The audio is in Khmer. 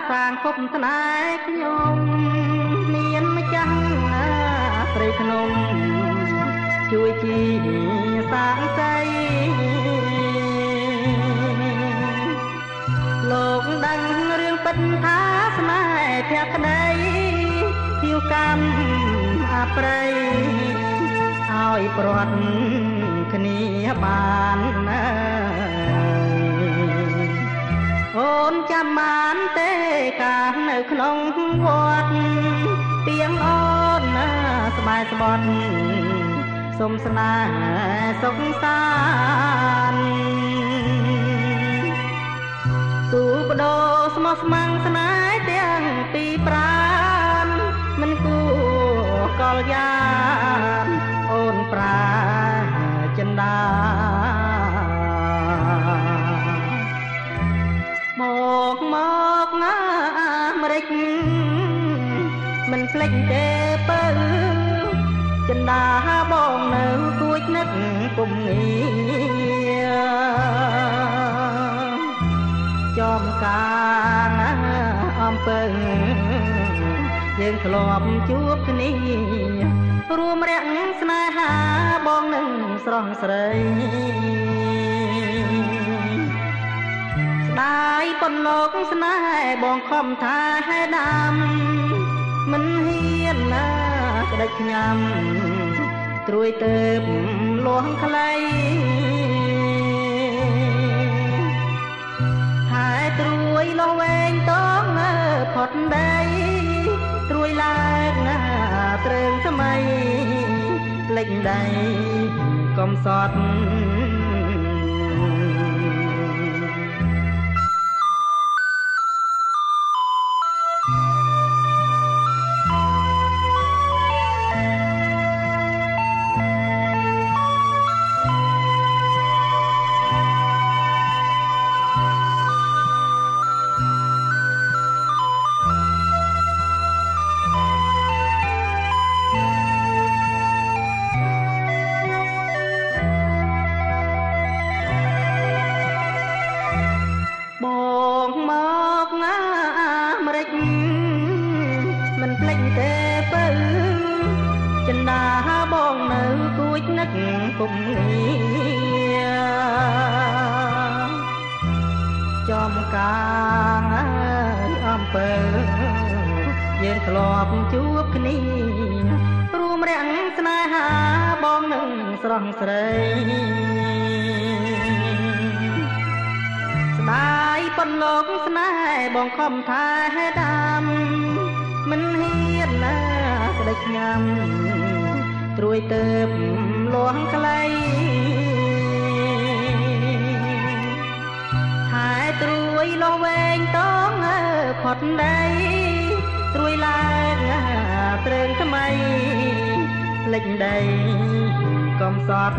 សាងភពស្នេហ៍ខ្ញុំមានម្ចាស់ព្រៃភ្នំជួយជីសាងសីលោកដឹងរឿងពិតថាស្នេហ៍ភក្តីភៀវកម្មអប្រ័យឲ្យព្រាត់គ្នាបានអូនចាំបានទេកាលនៅក្នុងវត្តទៀងអូនស្បែកស្បត់សុំស្នេហ៍សុខសាន្តទូបដោស្មោះស្ម័គ្រស្នេហ៍ទាំងពីរប្រានមិនគួរកលយ៉ាអូនប្រាចិន្តាមកអាមេរិកមិនភ្លេចទេបើចិន្តាបងនៅគួចនឹកពុំងារចំការអំពើយើងធ្លាប់ជួបគ្នារួមរាក់ស្នេហាបងនឹងស្រស់ស្រីស្ដាយប៉ុនលោកស្នេហ៍បងខំថាហេដាំមិនហ៊ានណាក្តិចញ៉ាំត្រួយទៅលួងខ្លីហើយត្រួយលោះវែងតងផុតដីត្រួយឡើងណាត្រឹងថ្មីលេចដៃកំសត់មិនភ្លេចទេបើចិន្តាបងនៅគួចនឹកពុំងារចំការអំពើយើងធ្លាប់ជួបគ្នារួមរាំងស្នេហាបងនឹងស្រស់ស្រីស្ដាយប៉ុនលោកស្នេហ៍បងខំថាហេដាំមិនហ៊ានណាក្តិចញ៉ាំត្រួយទៅលួងខ្លីហើយត្រួយលោះវែងតងផុតដីត្រួយឡើងត្រឹងថ្មីលេចដីកំសត់